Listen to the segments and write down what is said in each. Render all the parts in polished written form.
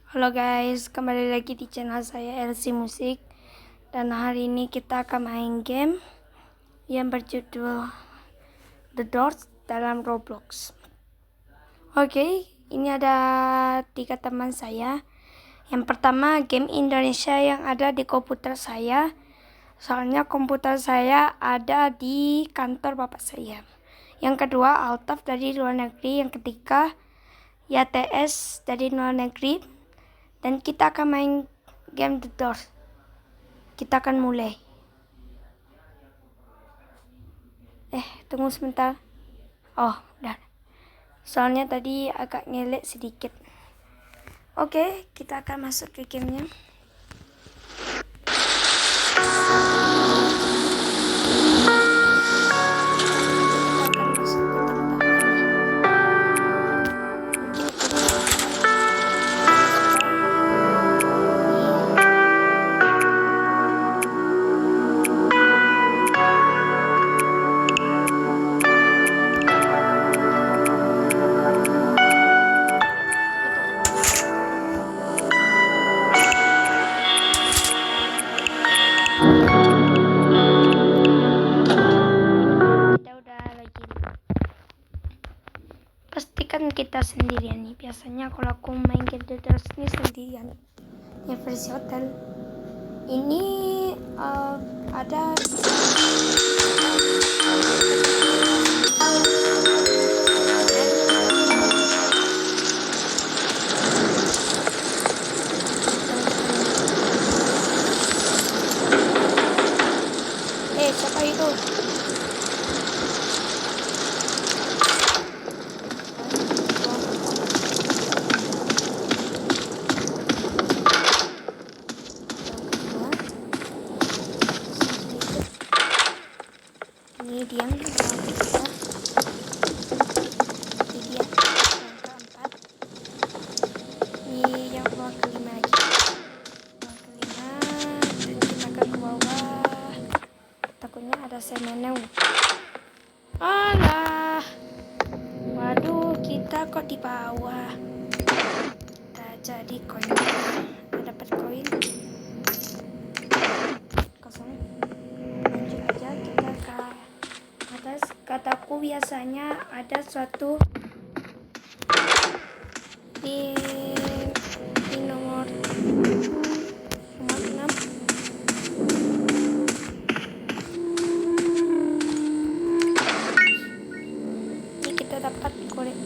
Halo guys, kembali lagi di channel saya LC Musik. Dan hari ini kita akan main game yang berjudul The Doors dalam Roblox. Oke, ini ada 3 teman saya. Yang pertama, game Indonesia yang ada di komputer saya. Soalnya komputer saya ada di kantor bapak saya. Yang kedua, Altaf dari luar negeri. Yang ketiga, YTS dari luar negeri. Dan kita akan main game The Doors. Kita akan mulai. Tunggu sebentar. Oh, udah. Soalnya tadi agak ngelek sedikit. Oke, kita akan masuk ke gamenya. Pastikan kita sendirian nih. Biasanya kalau aku main game The Doors ini sendirian. Yang versi hotel ini ada siapa itu? Ini diam ini dia yang keempat, ini yang keluar kelima lagi, kita akan ke bawah, takutnya ada semeneu. Alah, waduh, kita kok di bawah. Tak jadi koin, dapat koin kosong. Lanjut aja kita ke atas. Kataku biasanya ada suatu di nomor 6. Ini kita dapat korek,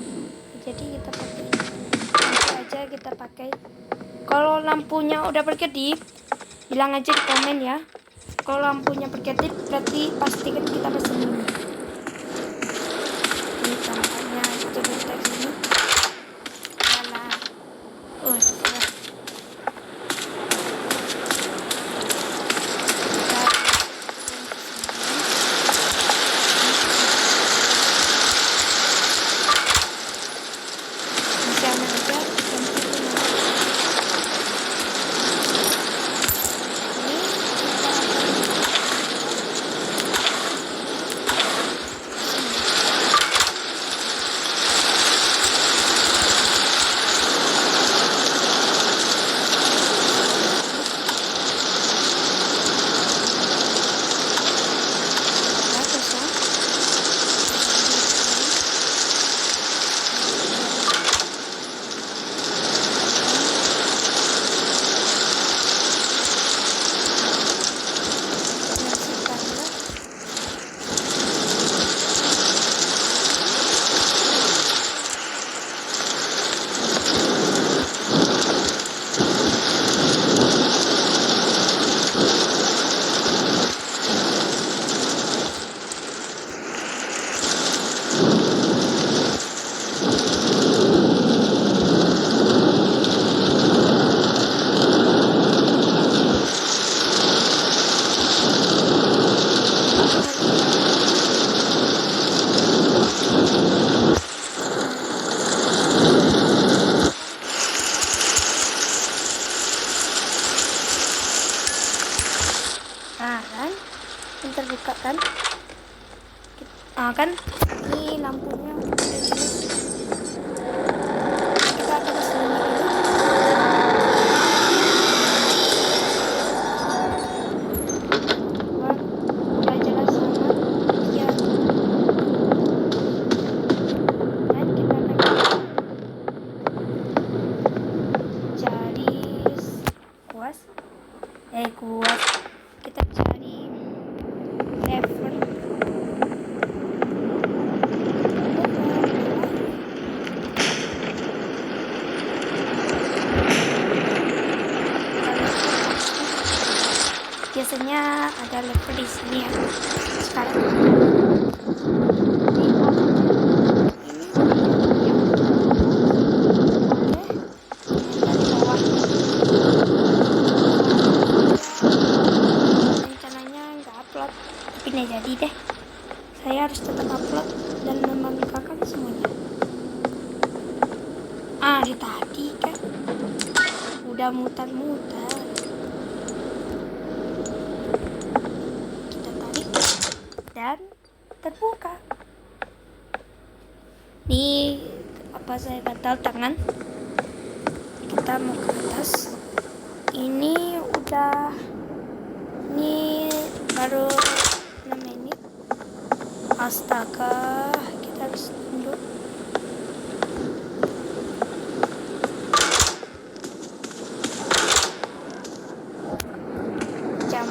jadi kita pakai nanti aja kita pakai. Kalau lampunya udah berkedip, bilang aja di komen ya. Kalau lampunya berkedip berarti pastikan kita bersembunyi. Ini tampaknya coba kita sini. Alah. terbuka kan. Kan ini lampunya udah jelas. Kita akan kesini dulu. biasanya ada level di sini ya. Sekarang rencananya nggak upload, tapi nggak jadi deh. Saya harus tetap upload dan membanggakan semuanya. Dari tadi kan udah muter-muter. Kita tarik dan terbuka. Ini apa saya gatal tangan. Kita mau ke atas. Ini baru 6 menit. Astaga, kita harus tunduk. Jam.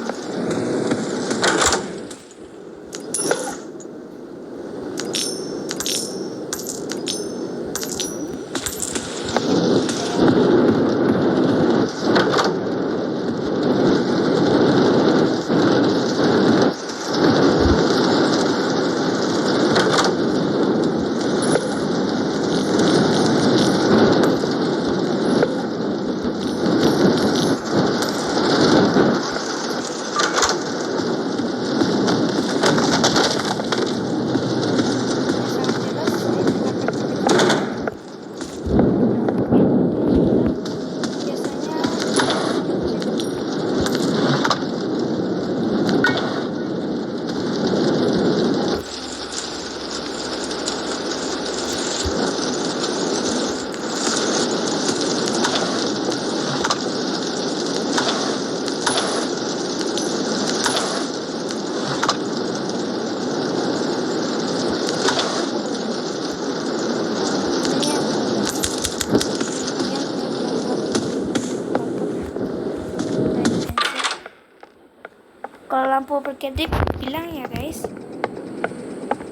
Kalau lampu berkedip bilang ya guys,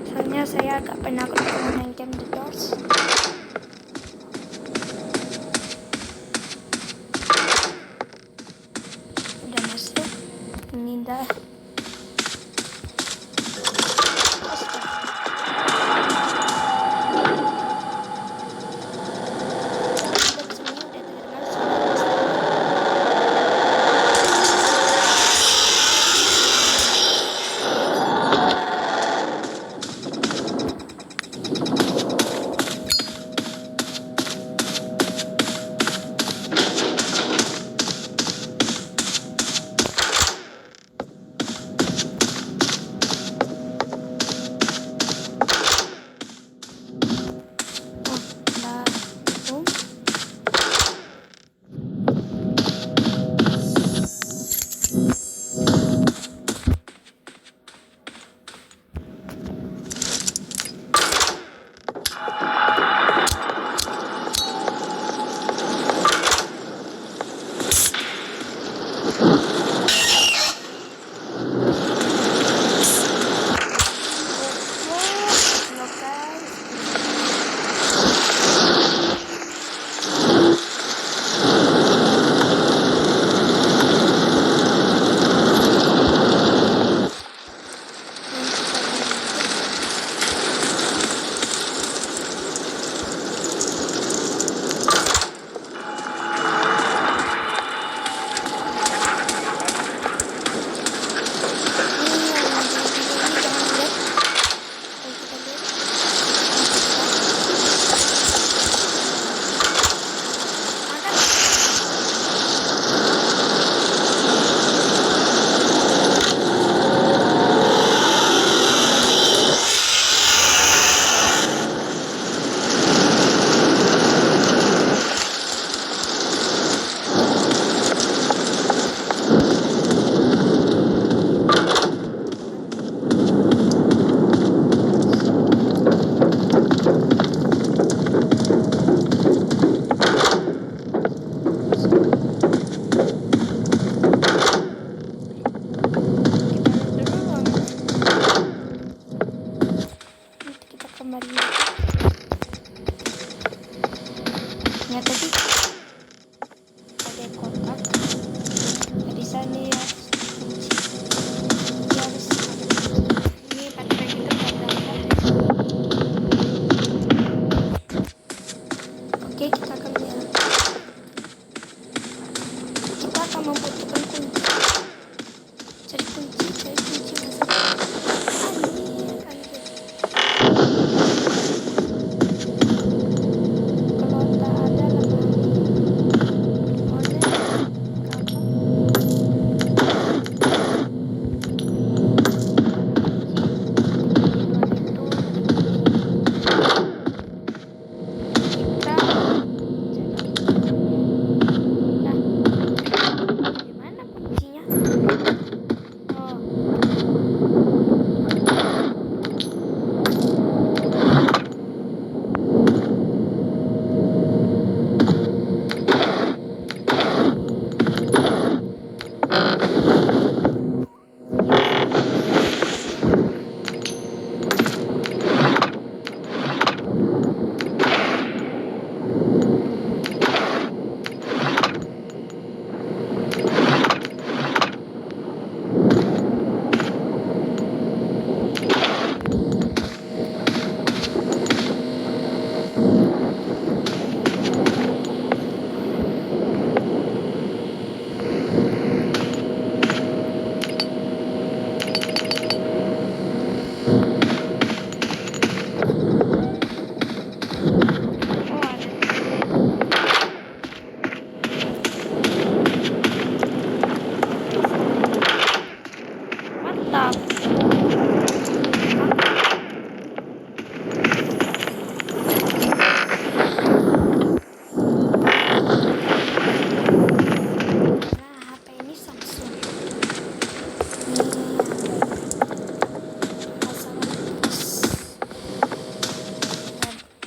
soalnya saya agak penakut main game The Doors. Udah masuk, ini dah. Tadi ada kotak, jadi saya lihat kunci. cakapnya. Kita akan membutuhkan kunci. Cari kunci anjir. Kalau tak ada lemari, oleh kapal. Gimana kuncinya?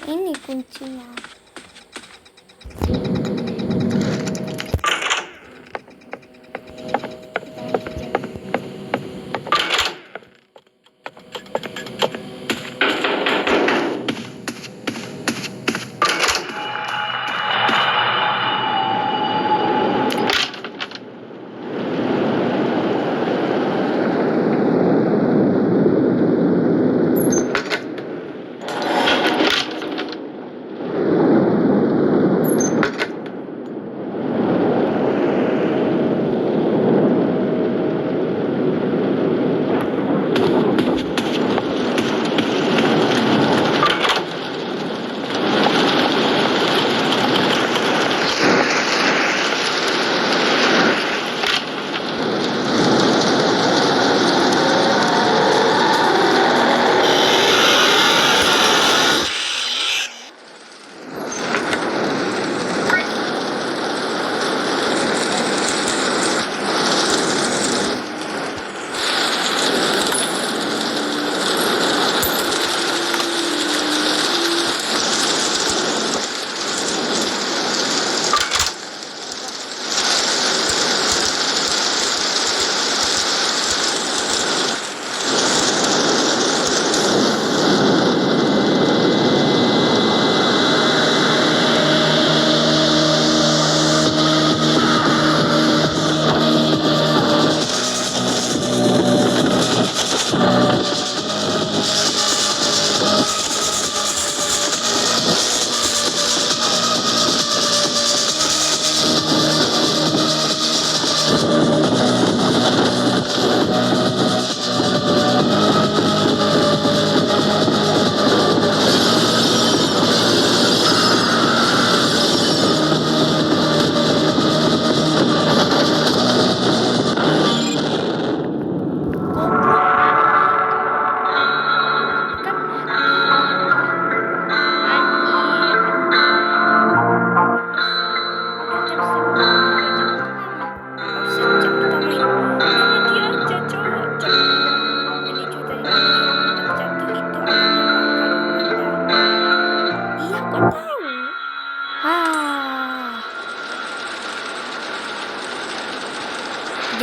Ini kuncinya.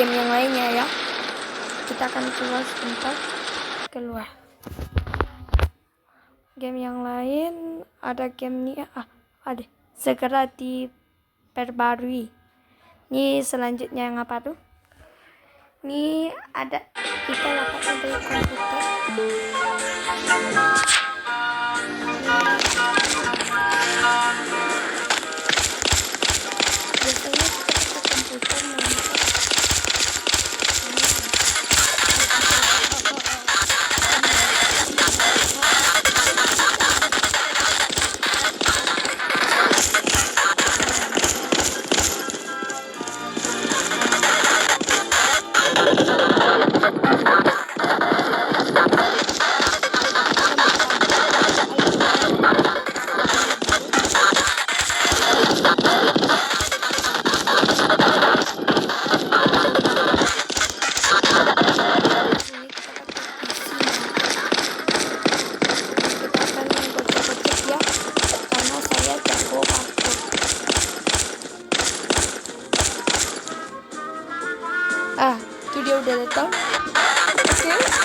Game yang lainnya ya, kita akan keluar sebentar. Keluar game yang lain, ada game nih ada segera diperbarui. Ini selanjutnya yang apa tuh? Ini ada, kita dapat membeli komputer. udah datang. Oke.